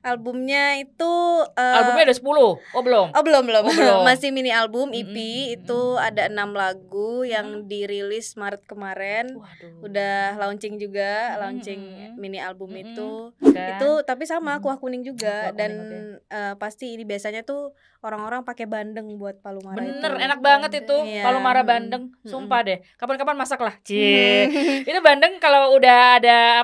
Albumnya itu Albumnya udah 10? Oh belum? Oh belum. belum. Masih mini album EP. Itu ada 6 lagu yang dirilis Maret kemarin. Waduh. Udah launching juga, launching mini album itu. Kan? Itu tapi sama kuah kuning juga. Kuah kuning, dan pasti ini biasanya tuh orang-orang pakai bandeng buat palu mara. Bener, itu enak banget itu. Iya. Palu mara bandeng. Sumpah deh. Kapan-kapan masak lah. Itu bandeng kalau udah ada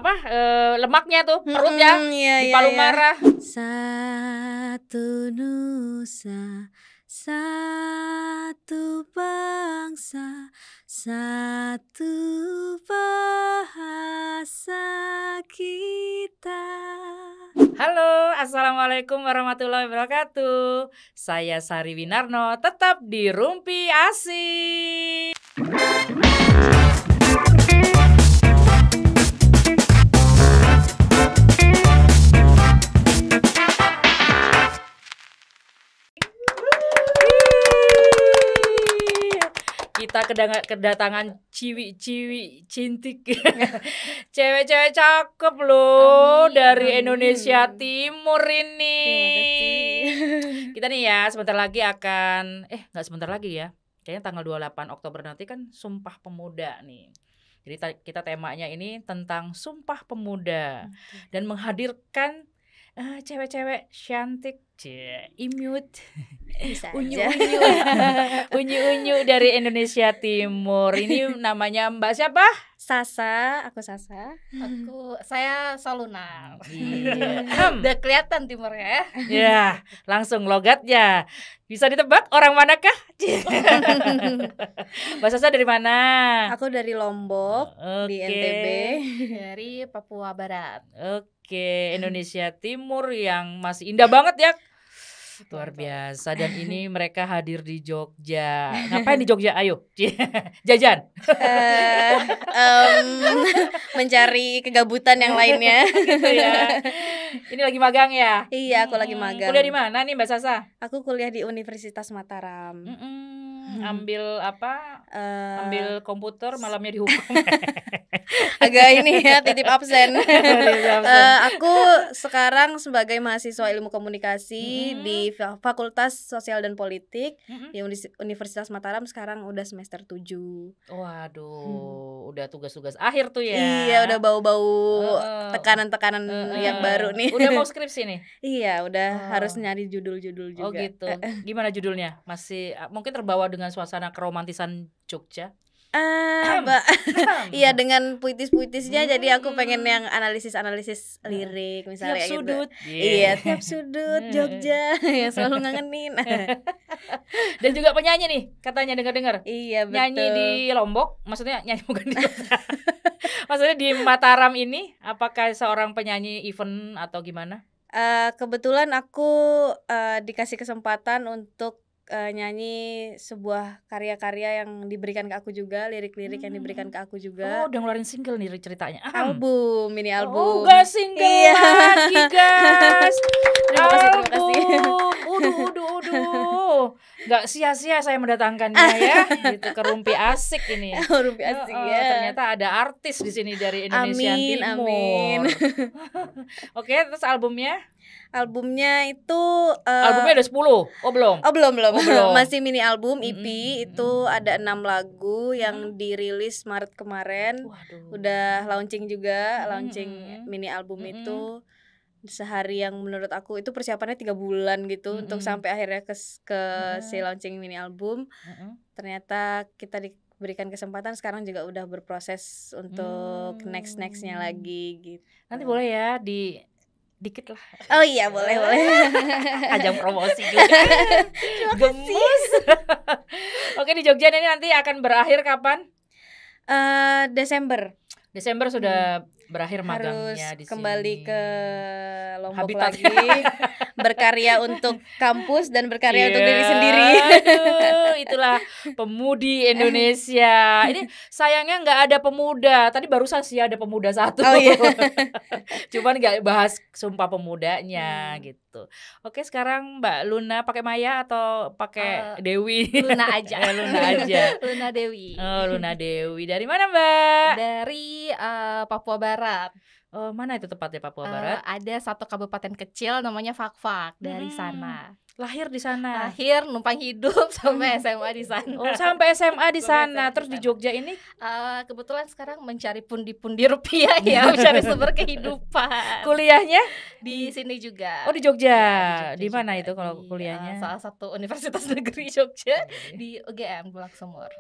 lemaknya tuh, perut ya. Di palu mara. Satu nusa, satu bangsa, satu bahasa kita. Halo, assalamualaikum warahmatullahi wabarakatuh. Saya Sari Winarno, tetap di Rumpi Asik. Kita kedatangan ciwi-ciwi cintik, cewek-cewek cakep loh. Amin, dari Indonesia Timur ini. Kita nih ya sebentar lagi akan nggak sebentar lagi ya, kayaknya tanggal 28 Oktober nanti kan Sumpah Pemuda nih. Jadi kita temanya ini tentang Sumpah Pemuda dan menghadirkan cewek-cewek cantik, imut, unyu-unyu dari Indonesia Timur. Ini namanya Mbak siapa? Sasa, aku Sasa. Saya Saluna. Iya. Udah kelihatan timurnya ya. Ya, langsung logatnya. Bisa ditebak orang manakah? Mbak Sasa dari mana? Aku dari Lombok, di NTB. Dari Papua Barat. Oke, Indonesia Timur yang masih indah banget ya. Luar biasa. Dan ini mereka hadir di Jogja. Ngapain di Jogja? Ayo, jajan. Mencari kegabutan yang lainnya. Gitu ya. Ini lagi magang ya? Iya, aku lagi magang. Kuliah di mana nih Mbak Sasa? Aku kuliah di Universitas Mataram. Ambil apa? Ambil komputer, malamnya dihukum. Agak ini ya, titip absen. Aku sekarang sebagai mahasiswa ilmu komunikasi di Fakultas Sosial dan Politik di Universitas Mataram. Sekarang udah semester 7. Waduh, udah tugas-tugas akhir tuh ya. Iya, udah bau-bau tekanan-tekanan yang baru nih. Udah mau skripsi nih? Iya, udah harus nyari judul-judul juga. Oh gitu. Gimana judulnya? Masih mungkin terbawa dengan suasana keromantisan Jogja? Iya, dengan puitis-puitisnya. Jadi aku pengen yang analisis lirik misalnya tiap sudut. Gitu. Iya, tiap sudut Jogja yang selalu ngangenin. Dan juga penyanyi nih, katanya dengar-dengar. Iya, betul. Nyanyi di Lombok, maksudnya nyanyi bukan di Jogja. Maksudnya di Mataram ini, apakah seorang penyanyi event atau gimana? Kebetulan aku dikasih kesempatan untuk nyanyi sebuah karya-karya yang diberikan ke aku juga, lirik-lirik yang diberikan ke aku juga. Oh, udah ngeluarin single nih ceritanya. Album, mini album. Oh, gak single lagi guys. Terima kasih. Uduh. Gak sia-sia saya mendatangkannya ya. Gitu ke Rumpi Asik ini. Rumpi Asik ya. Ternyata ada artis di sini dari Indonesia Timur. Amin. Oke, terus albumnya itu albumnya udah 10? Oh belum. Masih mini album EP. Itu ada 6 lagu yang dirilis Maret kemarin. Waduh. Udah launching juga, launching mini album itu. Sehari yang menurut aku itu persiapannya 3 bulan gitu untuk sampai akhirnya ke si launching mini album. Ternyata kita diberikan kesempatan, sekarang juga udah berproses untuk nextnya lagi gitu. Nanti boleh ya dikit lah. Oh iya, boleh. Ajang promosi juga. Gemes. Oke, di Jogja ini nanti akan berakhir kapan? Desember Sudah berakhir magangnya di sini. Harus kembali ke Lombok Habitat. lagi. Berkarya untuk kampus dan berkarya untuk diri sendiri. Aduh, itulah pemudi Indonesia. Ini sayangnya nggak ada pemuda. Tadi barusan sih ada pemuda satu. Oh iya. Cuman nggak bahas Sumpah Pemudanya gitu. Oke, sekarang Mbak Luna pakai Maya atau pakai Dewi? Luna aja. Luna aja. Luna Dewi. Oh, Luna Dewi. Dari mana Mbak? Dari Papua Barat. Barat. Oh, mana itu tepatnya Papua Barat? Ada satu kabupaten kecil namanya Fakfak, dari sana. Lahir di sana. Lahir, numpang hidup sampai SMA di sana. Oh, sampai SMA di Sampai sana. SMA Terus di Jogja ini kebetulan sekarang mencari pundi-pundi rupiah ya, mencari sumber kehidupan. kuliahnya Di sini juga. Oh, di Jogja. Ya, Di mana juga. itu kalau Di, kuliahnya? salah satu universitas negeri Jogja di UGM Bulak Sumur.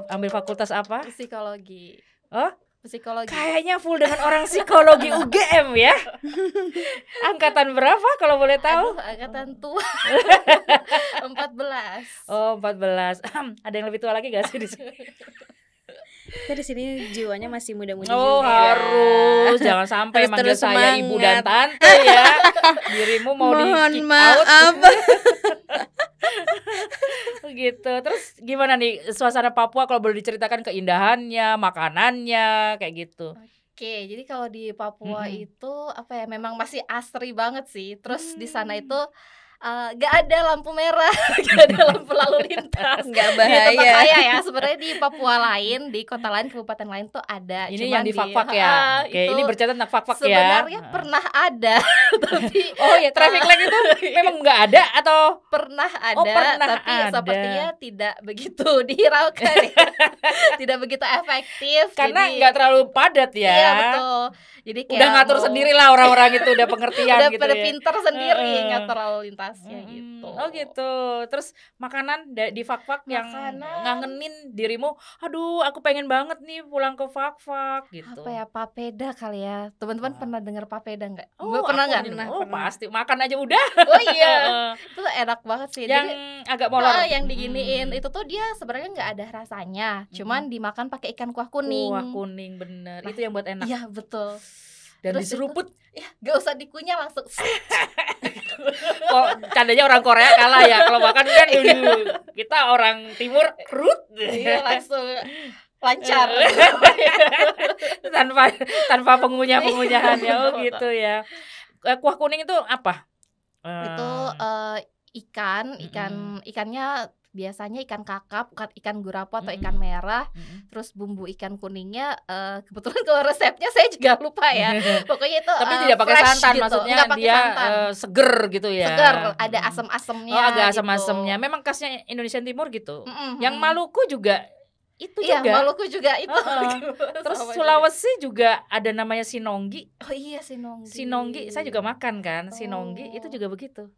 Ambil fakultas apa? Psikologi. Oh, Psikologi. kayaknya full dengan orang psikologi UGM ya. Angkatan berapa kalau boleh tahu? Aduh, angkatan tua. 14. Oh, 14. Ada yang lebih tua lagi gak sih di sini? Kita di sini jiwanya masih muda-muda Oh, juga. harus. Jangan sampai Harus manggil terus saya ibu dan semangat. tante ya. Dirimu mau di Mohon kick out. maaf. Gitu. Terus gimana nih suasana Papua kalau boleh diceritakan keindahannya, makanannya, kayak gitu. Oke, jadi kalau di Papua Mm-mm. itu apa ya, memang masih asri banget sih. Terus di sana itu gak ada lampu merah, gak ada lampu lalu lintas. Nggak Di tempat bahaya. saya ya, sebenarnya di Papua lain, di kota lain, kabupaten lain tuh ada. Ini Cuman yang di Fakfak ya. Oke, itu ini bercerita tentang Fakfak ya. sebenarnya pernah ada, tapi Oh ya, traffic light itu memang nggak ada atau pernah ada, Oh, pernah tapi ada. sepertinya tidak begitu dihiraukan ya. Tidak begitu efektif. karena jadi- nggak terlalu padat ya. Iya, betul. Jadi kayak Udah ngatur mau- sendiri lah orang-orang itu udah pengertian udah gitu pada ya. pinter sendiri Heeh. ngatur lalu lintasnya gitu. Oh gitu. Terus makanan di Fakfak yang Makanan. ngangenin dirimu. Aduh, aku pengen banget nih pulang ke Fakfak gitu. Apa ya, papeda kali ya. Teman-teman Oh. pernah dengar papeda nggak? Oh, Pernah aku nggak? nih. Pernah, Oh, pernah. pasti makan aja udah. Oh iya, itu enak banget sih. yang Jadi agak molor. yang diginiin itu tuh dia sebenarnya nggak ada rasanya, cuman dimakan pakai ikan kuah kuning. Kuah kuning bener. Nah, Itu yang buat enak. Iya betul. Dan terus diseruput. Ya, gak usah dikunyah langsung. Kok candanya orang Korea kalah ya. Kalau makan kan kita orang timur kerut. Iya, langsung lancar. tanpa pengunyah-pengunyahan ya. Oh gitu ya. Kuah kuning itu apa? Itu ikannya biasanya ikan kakap, ikan gurapo atau ikan merah. Terus bumbu ikan kuningnya kebetulan kalau resepnya saya juga lupa ya. Pokoknya itu Tapi tidak pakai fresh santan, gitu. maksudnya Nggak pakai dia santan. seger gitu ya. Segar, ada asam-asamnya. Oh, agak gitu. asam-asamnya. Memang khasnya Indonesia Timur gitu. Mm-mm. Yang Maluku juga itu Iya, juga. Maluku juga itu. Terus Sama Sulawesi juga ada namanya sinonggi. juga. Oh iya, sinonggi. Sinonggi saya juga makan kan. Sinonggi Oh. itu juga begitu.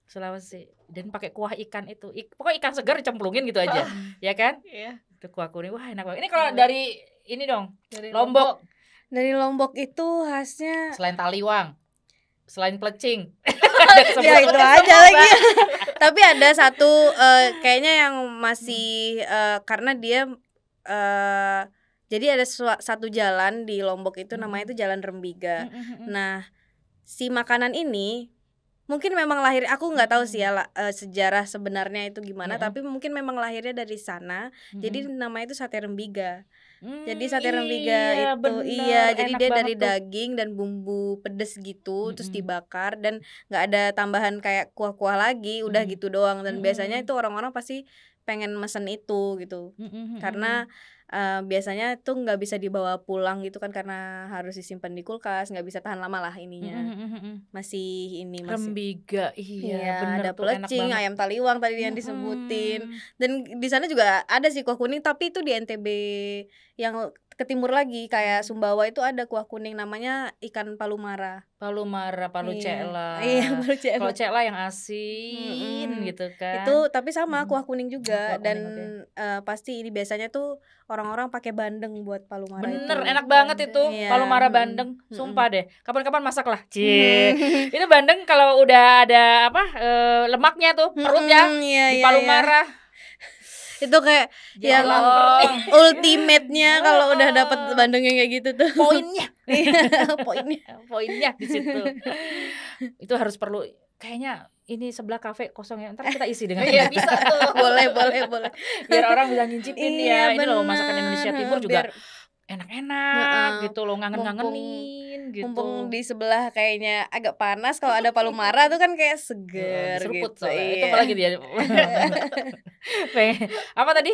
Sulawesi dan pakai kuah ikan itu. Pokoknya ikan segar dicemplungin gitu aja. Ya kan? Iya. Itu kuah kuning. Wah, enak banget. Ini kalau dari ini dong, Dari Lombok. Dari Lombok itu khasnya Selain taliwang, selain plecing. ya itu aja lagi. Tapi ada satu kayaknya yang masih karena dia jadi ada satu jalan di Lombok itu namanya itu Jalan Rembiga. Nah, si makanan ini mungkin memang lahir, aku nggak tahu sih ya sejarah sebenarnya itu gimana, tapi mungkin memang lahirnya dari sana. Jadi namanya itu sate rembiga. Jadi sate rembiga itu bener, jadi enak dia banget dari tuh. daging dan bumbu pedes gitu, terus dibakar dan nggak ada tambahan kayak kuah-kuah lagi, udah gitu doang. Dan biasanya itu orang-orang pasti pengen mesen itu gitu, karena biasanya tuh nggak bisa dibawa pulang gitu kan, karena harus disimpan di kulkas, nggak bisa tahan lama lah ininya. Masih Rembiga, iya, bener ada tuh, enak pelecing, banget. ayam taliwang tadi yang disebutin. Dan di sana juga ada sih kuah kuning, tapi itu di NTB yang ke timur lagi kayak Sumbawa itu ada kuah kuning namanya ikan palumara. Palumara, palu cela. Iya, palu cela. Kalau cela yang asin gitu kan. Itu tapi sama kuah kuning juga. Kuah kuning, dan pasti ini biasanya tuh orang-orang pakai bandeng buat palumara itu. Bener, enak banget itu. Iya. Palumara bandeng, sumpah deh. Kapan-kapan masak lah. Cie. Itu bandeng kalau udah ada lemaknya tuh, perutnya iya, di palumara. Itu kayak yang Allah. ultimate-nya kalau udah dapat bandengnya kayak gitu tuh. Poinnya. Poinnya di situ. Itu harus perlu kayaknya ini sebelah kafe kosong ya. Ntar kita isi dengan Iya, bisa tuh. boleh. biar orang bisa ngincipin ya. Ini loh masakan bener. Indonesia Timur juga Biar enak-enak gitu loh, ngangenin gitu. mumpung di sebelah kayaknya agak panas, kalau ada palumara tuh kan kayak seger seruput gitu. soalnya. Iya. Itu apa lagi dia? Apa tadi?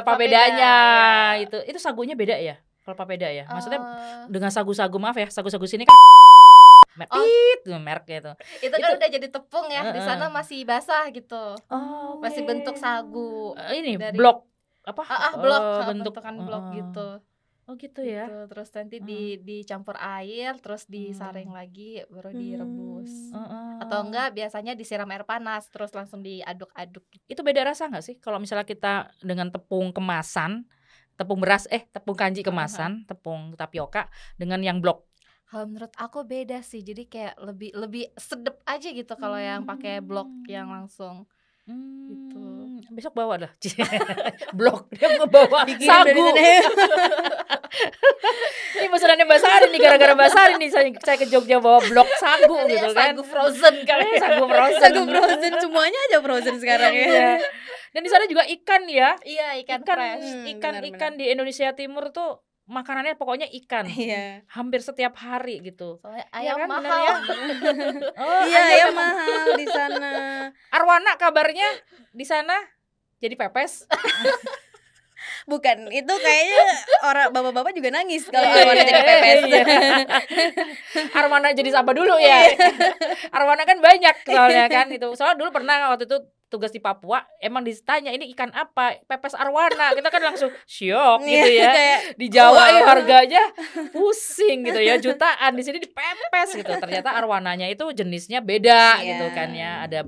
Papedanya Papeda, itu sagunya beda ya? Kalau papeda ya. Maksudnya Eh, dengan sagu-sagu, maaf ya, sagu-sagu sini kan merek gitu. itu kan udah jadi tepung ya, di Heeh. sana masih basah gitu. Oh, Masih bentuk sagu. ini Dari blok apa? blok, Bentuk bentukan blok gitu. Oh gitu ya. Gitu. Terus nanti dicampur air, terus disaring lagi, baru direbus. Atau enggak biasanya disiram air panas, terus langsung diaduk-aduk gitu. Itu beda rasa nggak sih kalau misalnya kita dengan tepung kemasan, tepung kanji kemasan, tepung tapioka dengan yang blok? Kalau menurut aku beda sih, jadi kayak lebih sedep aja gitu kalau yang pakai blok yang langsung gitu. Besok bawa dah blok, dia bawa sagu. Ini pesanannya Mbak Sari nih, gara-gara Mbak Sari nih saya ke Jogja bawa blok sagu gitu kan. Sagu frozen kali. Sagu frozen. Sagu frozen, semuanya aja frozen sekarang ya. Iya. Dan di sana juga ikan ya. Iya, ikan fresh. Ikan di Indonesia Timur tuh makanannya pokoknya ikan. Iya. Hampir setiap hari gitu. Soalnya Iya ayam kan, bener mahal. ya? Oh, Iya, ayam mahal di sana. Arwana kabarnya di sana jadi pepes. Bukan, itu kayaknya orang bapak-bapak juga nangis kalau Arwana jadi pepes. Arwana jadi apa dulu ya? Arwana kan banyak soalnya kan itu. Soalnya dulu pernah waktu itu tugas di Papua, emang ditanya ini ikan apa, pepes arwana, kita kan langsung syok gitu ya. Di Jawa ya harganya pusing gitu ya, jutaan, di sini dipepes gitu. Ternyata arwananya itu jenisnya beda gitu kan ya. Ada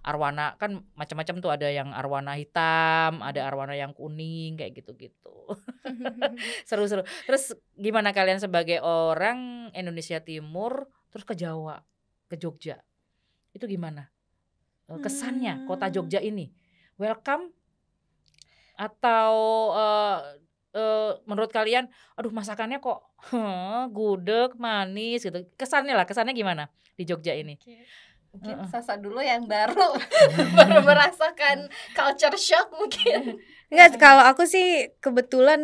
arwana kan macam-macam tuh, ada yang arwana hitam, ada arwana yang kuning kayak gitu-gitu. Seru-seru. Terus gimana kalian sebagai orang Indonesia Timur terus ke Jawa, ke Jogja, itu gimana kesannya kota Jogja ini? Welcome atau menurut kalian aduh masakannya kok gudeg manis gitu, kesannya gimana di Jogja ini? Mungkin Sasa dulu yang baru merasakan culture shock mungkin. Enggak, kalau aku sih kebetulan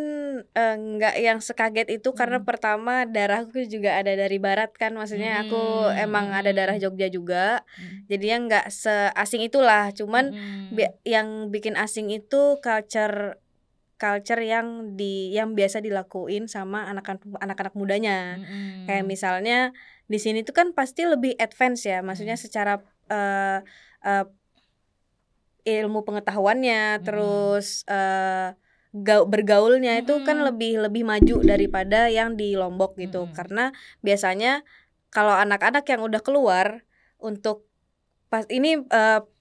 enggak yang sekaget itu karena pertama darahku juga ada dari barat kan, maksudnya aku emang ada darah Jogja juga. Jadi yang enggak seasing itulah, cuman yang bikin asing itu culture yang biasa dilakuin sama anak-anak mudanya. Kayak misalnya di sini tuh kan pasti lebih advance ya, maksudnya secara ilmu pengetahuannya, terus bergaulnya itu kan lebih maju daripada yang di Lombok gitu. Karena biasanya kalau anak-anak yang udah keluar untuk pas ini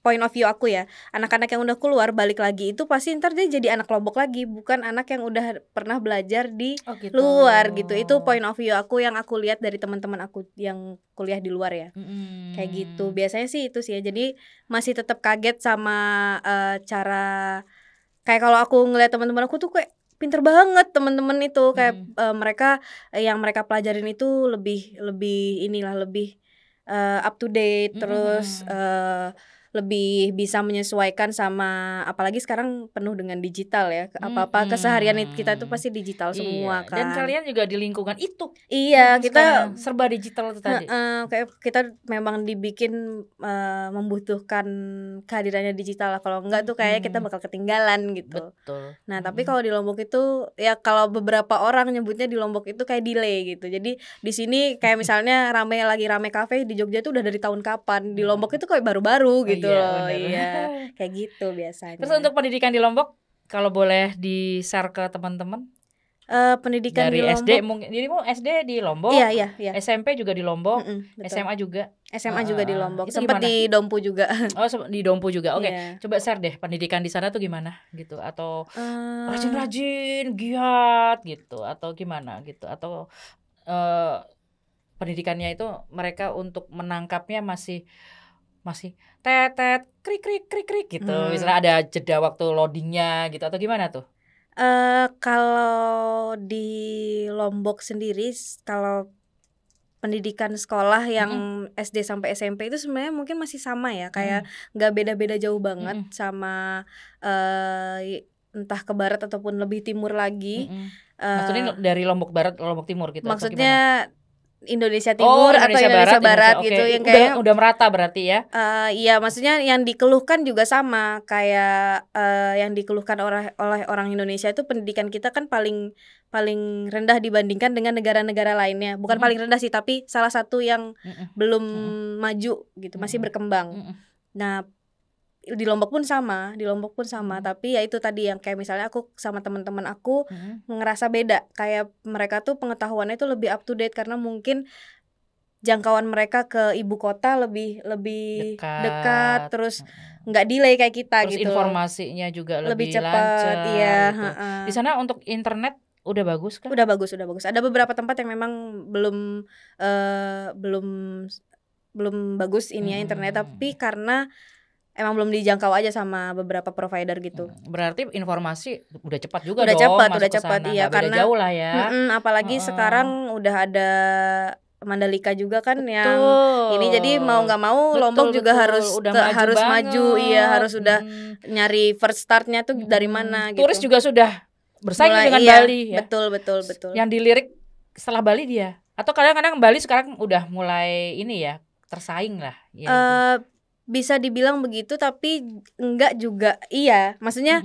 point of view aku ya, anak-anak yang udah keluar balik lagi itu pasti ntar dia jadi anak Lombok lagi, bukan anak yang udah pernah belajar di luar gitu. Itu point of view aku yang aku lihat dari teman-teman aku yang kuliah di luar ya. Kayak gitu. Biasanya sih itu sih ya. Jadi masih tetap kaget sama cara kayak kalau aku ngeliat teman-teman aku tuh kayak pinter banget teman-teman itu kayak mereka yang mereka pelajarin itu lebih up to date, terus lebih bisa menyesuaikan sama, apalagi sekarang penuh dengan digital ya, apa-apa keseharian kita itu pasti digital semua kan. Dan kalian juga di lingkungan itu. Iya, kita serba digital itu tadi. Kayak kita memang dibikin membutuhkan kehadirannya digital lah, kalau enggak tuh kayak kita bakal ketinggalan gitu. Betul. Nah tapi kalau di Lombok itu ya, kalau beberapa orang nyebutnya di Lombok itu kayak delay gitu. Jadi di sini kayak misalnya lagi rame kafe, di Jogja tuh udah dari tahun kapan, di Lombok itu kayak baru-baru gitu. Iya, kayak gitu biasanya. Terus untuk pendidikan di Lombok, kalau boleh di-share ke teman-teman? Pendidikan dari di Lombok. SD mungkin. Jadi mau SD di Lombok. Iya. SMP juga di Lombok. Betul. SMA juga. SMA juga di Lombok. Sempat di Dompu juga. Oh, di Dompu juga. Oke. Yeah. Coba share deh pendidikan di sana tuh gimana gitu, atau rajin-rajin, giat gitu, atau gimana gitu, atau pendidikannya itu mereka untuk menangkapnya masih tetet krik gitu. Misalnya ada jeda waktu loadingnya gitu, atau gimana tuh? Kalau di Lombok sendiri, kalau pendidikan sekolah yang SD sampai SMP itu sebenarnya mungkin masih sama ya, kayak nggak beda-beda jauh banget sama entah ke barat ataupun lebih timur lagi. Maksudnya dari Lombok Barat, Lombok Timur gitu? Maksudnya Indonesia Timur atau Indonesia Barat gitu okay. yang kayak udah merata berarti ya. Iya, maksudnya yang dikeluhkan juga sama kayak yang dikeluhkan oleh orang Indonesia itu pendidikan kita kan paling rendah dibandingkan dengan negara-negara lainnya. Bukan paling rendah sih, tapi salah satu yang belum maju gitu, masih berkembang. Nah, di Lombok pun sama, tapi ya itu tadi yang kayak misalnya aku sama teman-teman aku ngerasa beda, kayak mereka tuh pengetahuannya itu lebih up to date karena mungkin jangkauan mereka ke ibu kota lebih dekat terus nggak delay kayak kita terus gitu. Informasinya juga lebih cepat, lancar iya, gitu. Di sana untuk internet udah bagus kan? Udah bagus. Ada beberapa tempat yang memang belum bagus ini ya internet, tapi karena emang belum dijangkau aja sama beberapa provider gitu. Berarti informasi udah cepat juga udah dong. Udah cepat, iya, karena jauh lah ya. Apalagi sekarang udah ada Mandalika juga kan. Betul. Yang ini, jadi mau nggak mau Lombok juga harus maju, iya, harus udah nyari first startnya tuh dari mana gitu. Turis juga sudah bersaing dengan Bali ya. Betul. Yang dilirik setelah Bali dia, atau kadang-kadang Bali sekarang udah mulai ini ya, tersaing lah ya. Bisa dibilang begitu, tapi enggak juga. Iya, maksudnya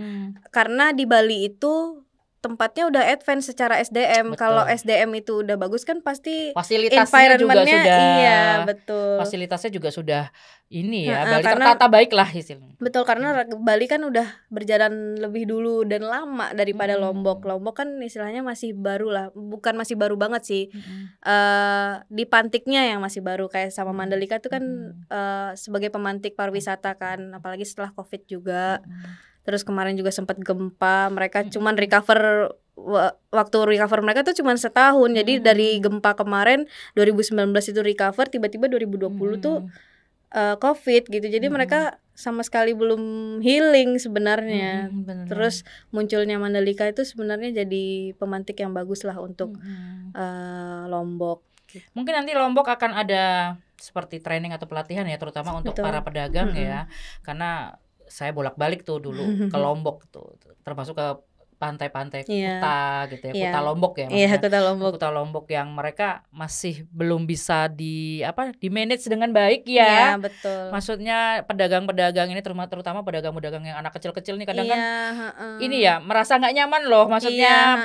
karena di Bali itu tempatnya udah advance secara SDM. Kalau SDM itu udah bagus kan pasti fasilitasnya juga sudah. Iya, betul. Fasilitasnya juga sudah ini ya, Bali tertata baik lah istilahnya. Betul, karena Bali kan udah berjalan lebih dulu dan lama daripada Lombok. Lombok kan istilahnya masih baru lah, bukan masih baru banget sih. Di pantiknya yang masih baru, kayak sama Mandalika itu kan sebagai pemantik pariwisata kan, apalagi setelah Covid juga. Terus kemarin juga sempat gempa, mereka cuman waktu recover mereka tuh cuman setahun. Jadi dari gempa kemarin 2019 itu recover, tiba-tiba 2020 tuh Covid gitu. Jadi mereka sama sekali belum healing sebenarnya. Terus munculnya Mandalika itu sebenarnya jadi pemantik yang bagus lah untuk Lombok. Mungkin nanti Lombok akan ada seperti training atau pelatihan ya, terutama untuk para pedagang ya. Karena saya bolak-balik tuh dulu ke Lombok tuh, termasuk ke pantai-pantai Kuta gitu ya, Kuta Lombok ya maksudnya. Kuta Lombok yang mereka masih belum bisa di manage dengan baik ya. Iya, betul. Maksudnya pedagang-pedagang ini terutama pedagang-pedagang yang anak kecil-kecil nih kadang kan ini ya merasa nggak nyaman loh, maksudnya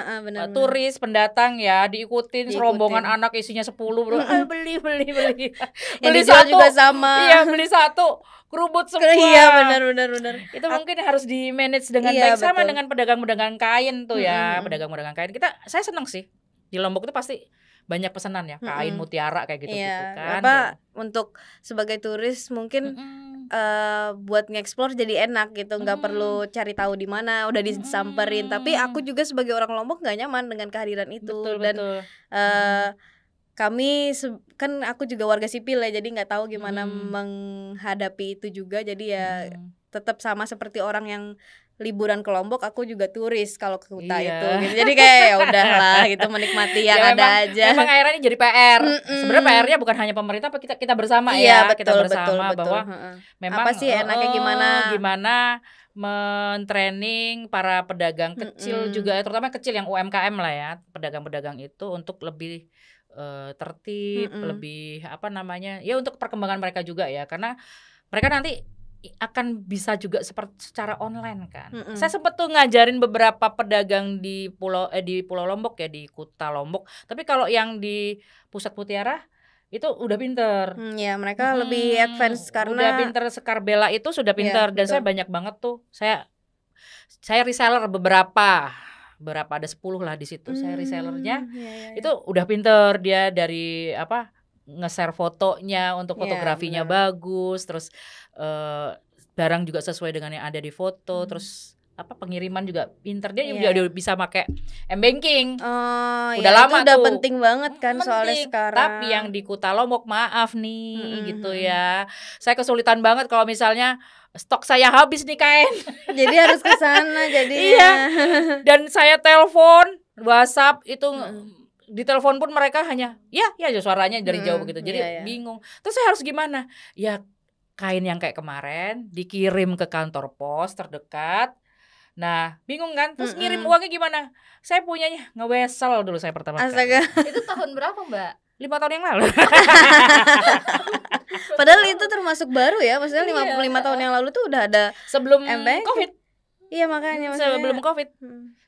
turis pendatang ya diikutin rombongan anak isinya 10 bro. beli beli satu juga sama. Iya, beli satu kerubut semua. Iya, benar. Itu mungkin harus di manage dengan baik, sama dengan pedagang-pedagang kain tuh ya, pedagang-pedagang kain. Saya seneng sih di Lombok itu pasti banyak pesanan ya, kain mutiara kayak gitu kan. Untuk sebagai turis mungkin buat nge-explore jadi enak gitu, nggak perlu cari tahu di mana, udah disamperin. Tapi aku juga sebagai orang Lombok nggak nyaman dengan kehadiran itu. Betul. Kami kan aku juga warga sipil ya, jadi nggak tahu gimana menghadapi itu juga. Jadi ya tetap sama seperti orang yang liburan ke Lombok, aku juga turis kalau ke Kuta itu gitu. Jadi kayak ya udahlah gitu, menikmati yang ada aja. Memang akhirnya jadi PR. Sebenarnya PR-nya bukan hanya pemerintah, kita bersama kita bersama bahwa memang apa sih enaknya gimana men-training para pedagang kecil juga, terutama kecil yang UMKM lah ya, pedagang-pedagang itu untuk lebih tertib, lebih ya untuk perkembangan mereka juga ya, karena mereka nanti akan bisa juga secara online kan. Saya sempat tuh ngajarin beberapa pedagang di Pulau Lombok ya, di Kuta Lombok. Tapi kalau yang di Pusat Mutiara itu udah pinter. Ya mereka lebih advance karena udah pinter. Sekarbela itu sudah pinter, dan saya banyak banget tuh. Saya reseller beberapa ada 10 lah di situ. Saya resellernya itu udah pinter, dia dari nge-share fotonya untuk fotografinya bagus, terus barang juga sesuai dengan yang ada di foto, terus pengiriman juga pinter, dia juga bisa pakai m-banking. Udah lama itu udah tuh. Penting banget kan soalnya sekarang. Tapi yang di Kuta Lombok maaf nih gitu ya. Saya kesulitan banget kalau misalnya stok saya habis nih kain. Jadi harus ke sana jadi. Iya. Dan saya telepon, WhatsApp itu di telepon pun mereka hanya ya suaranya dari jauh begitu. Jadi bingung. Terus saya harus gimana? Ya kain yang kayak kemarin dikirim ke kantor pos terdekat. Nah, bingung kan? Terus ngirim uangnya gimana? Saya punyanya nge-wesel dulu saya pertama kali. Itu tahun berapa, Mbak? 5 tahun yang lalu. Padahal itu termasuk baru ya, maksudnya 55 tahun yang lalu tuh udah ada sebelum MBK. Covid. Iya makanya maksudnya. Sebelum Covid.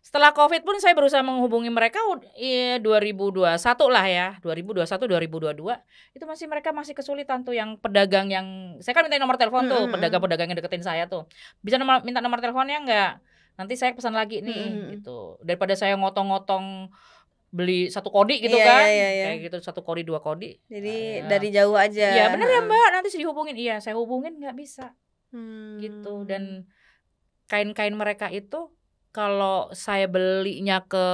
Setelah Covid pun saya berusaha menghubungi mereka 2021 lah ya, 2021 2022 itu mereka masih kesulitan tuh, yang pedagang yang saya kan minta nomor telepon tuh, pedagang-pedagang yang deketin saya tuh. Bisa minta nomor teleponnya enggak? Nanti saya pesan lagi nih gitu. Daripada saya ngotong-ngotong beli 1 kodi gitu kan. Kayak gitu 1 kodi 2 kodi. Jadi dari jauh aja. Iya, benar ya Mbak, nanti saya dihubungin. Iya, saya hubungin enggak bisa. Gitu. Dan kain-kain mereka itu kalau saya belinya ke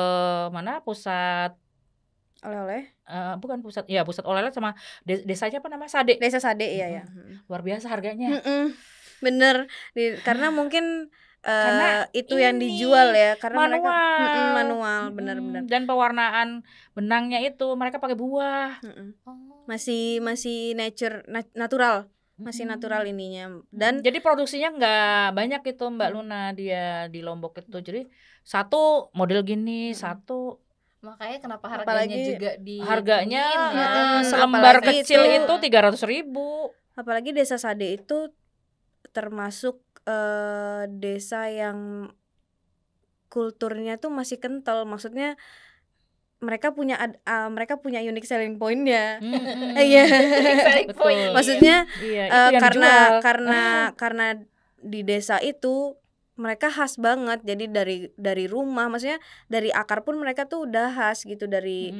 mana, pusat oleh-oleh, bukan pusat, ya pusat oleh-oleh sama desanya apa namanya, Sade. Desa Sade, iya. Luar biasa harganya. Bener, karena mungkin karena itu yang dijual ya, karena manual, benar-benar. Dan pewarnaan benangnya itu mereka pakai buah. Masih natural. Masih natural ininya. Dan jadi produksinya nggak banyak itu Mbak Luna, dia di Lombok itu. Jadi 1 model gini, 1. Makanya kenapa harganya juga harganya selembar kecil itu 300.000. Apalagi Desa Sade itu termasuk desa yang kulturnya tuh masih kental. Maksudnya mereka punya unique selling point-nya. Iya. Maksudnya karena di desa itu mereka khas banget. Jadi dari rumah, maksudnya dari akar pun mereka tuh udah khas gitu, dari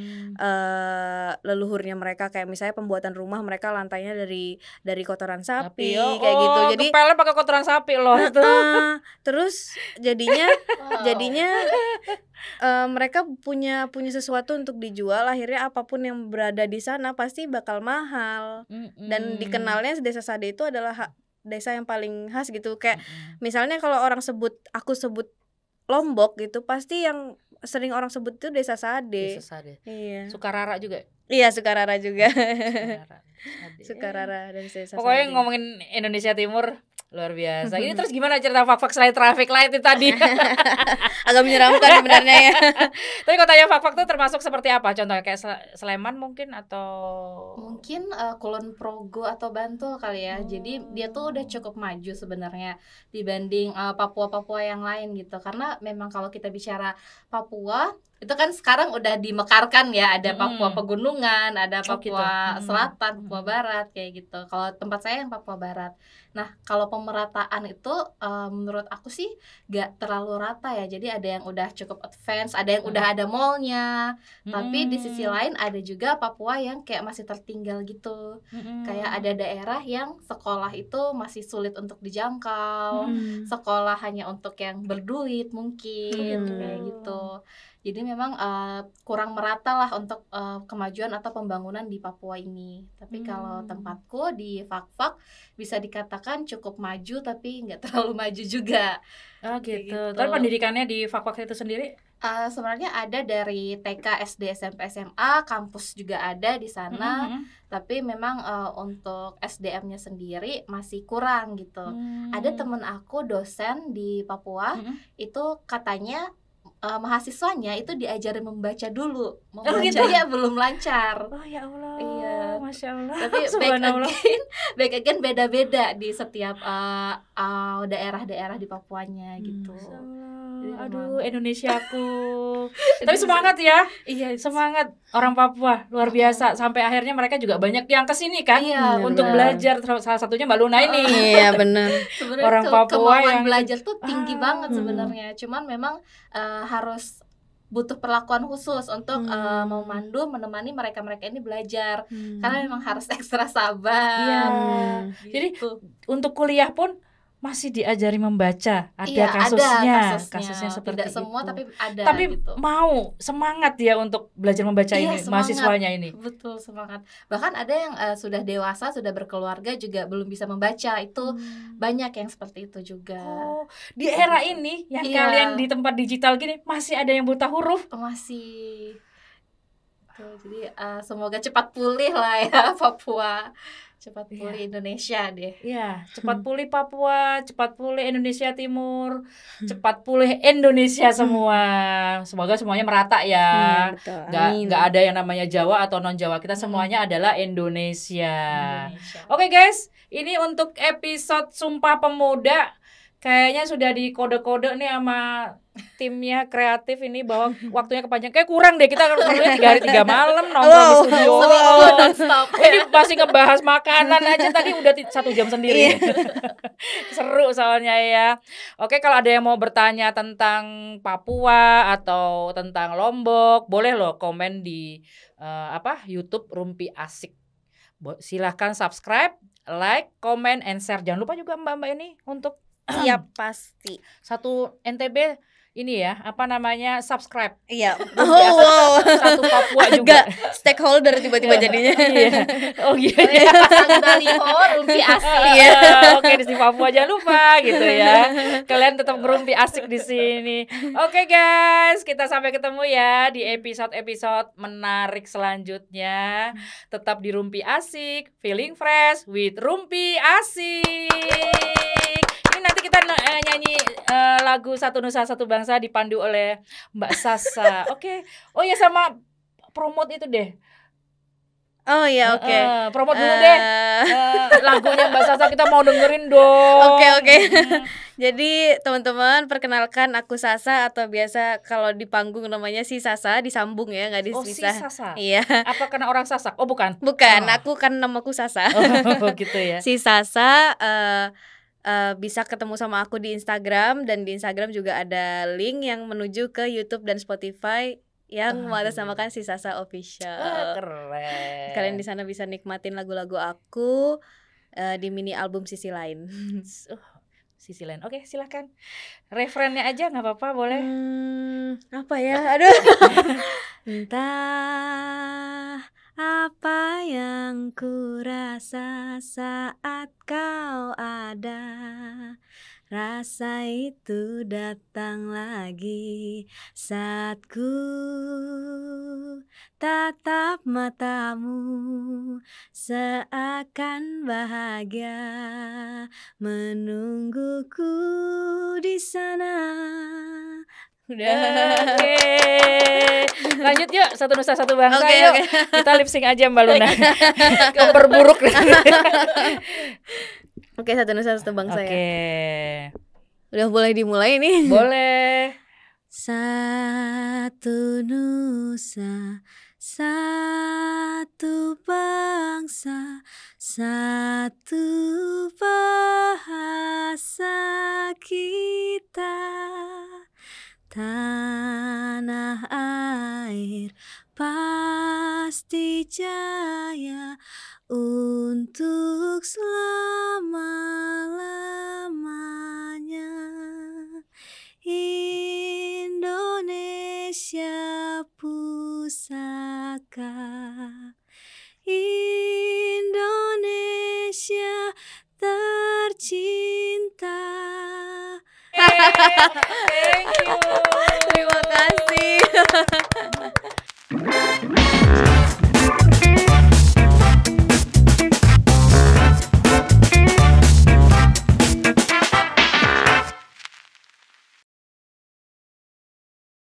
leluhurnya mereka. Kayak misalnya pembuatan rumah mereka lantainya dari kotoran sapi kayak gitu. Jadi ngepelnya pakai kotoran sapi loh itu. Terus jadinya mereka punya sesuatu untuk dijual. Akhirnya apapun yang berada di sana pasti bakal mahal. Dan dikenalnya Desa Sade itu adalah desa yang paling khas gitu. Kayak misalnya kalau aku sebut Lombok gitu, pasti yang sering orang sebut itu Desa Sade. Desa Sade. Iya. Sukarara juga. Iya, Sukarara juga. Sukarara dan Desa Sade. Pokoknya ngomongin Indonesia Timur luar biasa. Ini terus gimana cerita fak-fak selain traffic light itu tadi? Agak menyeramkan sebenarnya ya. Tapi kalau tanya fak-fak itu termasuk seperti apa? Contohnya kayak Sleman mungkin, atau mungkin Kulon Progo atau Bantul kali ya. Jadi dia tuh udah cukup maju sebenarnya dibanding Papua-Papua yang lain gitu. Karena memang kalau kita bicara Papua itu kan sekarang udah dimekarkan ya, ada Papua Pegunungan, ada Papua Selatan, Papua Barat kayak gitu. Kalau tempat saya yang Papua Barat. Nah, kalau pemerataan itu menurut aku sih gak terlalu rata ya. Jadi ada yang udah cukup advance, ada yang udah ada mallnya. Tapi di sisi lain ada juga Papua yang kayak masih tertinggal gitu. Kayak ada daerah yang sekolah itu masih sulit untuk dijangkau. Sekolah hanya untuk yang berduit mungkin kayak gitu. Jadi memang kurang merata lah untuk kemajuan atau pembangunan di Papua ini. Tapi kalau tempatku di Fak-Fak bisa dikatakan cukup maju tapi nggak terlalu maju juga. Oh gitu. Tapi pendidikannya di Fak-Fak itu sendiri? Sebenarnya ada dari TK, SD, SMP, SMA, kampus juga ada di sana. Tapi memang untuk SDM-nya sendiri masih kurang gitu. Ada temen aku dosen di Papua, itu katanya mahasiswanya itu diajarin membaca dulu, membacanya belum lancar. Oh ya Allah. Iya, Masya Allah. Tapi back again beda-beda di setiap daerah-daerah di Papuanya gitu. Aduh, Indonesiaku. Tapi semangat ya. Iya, semangat orang Papua luar biasa. Sampai akhirnya mereka juga banyak yang kesini kan, untuk belajar. Salah satunya Mbak Luna ini. Iya benar. Orang Papua yang belajar tuh tinggi banget sebenarnya. Cuman memang harus butuh perlakuan khusus untuk memandu, menemani mereka ini belajar. Karena memang harus ekstra sabar. Iya. Jadi untuk kuliah pun masih diajari membaca, ada kasusnya seperti tidak semua itu. Tapi ada. Tapi gitu. mau semangat ya untuk belajar membaca ini, mahasiswanya ini. Betul, semangat. Bahkan ada yang sudah dewasa, sudah berkeluarga juga belum bisa membaca. Itu banyak yang seperti itu juga. Oh, di era ini yang kalian di tempat digital gini masih ada yang buta huruf? Masih. Gitu. Jadi semoga cepat pulih lah ya Papua. Cepat pulih Indonesia deh. Iya, cepat pulih Papua, cepat pulih Indonesia Timur, cepat pulih Indonesia semua. Semoga semuanya merata ya. Betul. Nggak ada yang namanya Jawa atau non Jawa. Kita semuanya adalah Indonesia. Oke guys, ini untuk episode Sumpah Pemuda. Kayaknya sudah dikode-kode nih sama timnya kreatif ini bahwa waktunya kepanjang. Kayak kurang deh, kita perlunya 3 hari 3 malam nongkrong di studio. Ini masih ngebahas makanan aja tadi udah 1 jam sendiri. Seru soalnya ya. Oke, kalau ada yang mau bertanya tentang Papua atau tentang Lombok, boleh loh komen di YouTube Rumpi Asik. Silahkan subscribe, like, comment, and share. Jangan lupa juga mbak-mbak ini untuk siap pasti. 1 NTB ini ya, subscribe. Iya. Wow. 1 Papua juga. Stakeholder tiba-tiba jadinya. Iya. Oh iya. Pasang baliho Rumpi Asik. Iya. Oke, di Papua jangan lupa gitu ya. Kalian tetap ngerumpi asik di sini. Oke guys, kita sampai ketemu ya di episode-episode menarik selanjutnya. Tetap di Rumpi Asik, feeling fresh with Rumpi Asik. Nanti kita nyanyi lagu Satu Nusa Satu Bangsa dipandu oleh Mbak Sasa. Oke. Oh ya, sama promote itu deh. Oh ya, oke. Promote dulu deh. Lagunya Mbak Sasa kita mau dengerin dong. Oke. Jadi teman-teman, perkenalkan aku Sasa, atau biasa kalau di panggung namanya si Sasa, disambung ya, nggak dipisah. Si Sasa. Iya. Apa karena orang Sasak? Oh bukan. Bukan, aku kan namaku Sasa. Oh gitu ya. Si Sasa bisa ketemu sama aku di Instagram, dan di Instagram juga ada link yang menuju ke YouTube dan Spotify yang mengatasnamakan si Sasa Official. Keren. Kalian di sana bisa nikmatin lagu-lagu aku di mini album Sisi Lain. Sisi Lain. Oke, silakan. Referennya aja nggak apa-apa, boleh. Apa ya? Aduh. Entah apa yang ku rasa saat kau ada, rasa itu datang lagi saat ku tatap matamu, seakan bahagia menungguku di sana. Udah. Oke. Lanjut yuk, Satu Nusa Satu Bangsa. Yuk. Kita lip sync aja Mbak Luna. Perburuk. Oke, Satu Nusa Satu Bangsa ya. Udah boleh dimulai nih? Boleh. Satu nusa, satu bangsa, satu bahasa kita. Tanah air pasti jaya untuk selama-lamanya. Indonesia pusaka, Indonesia tercinta.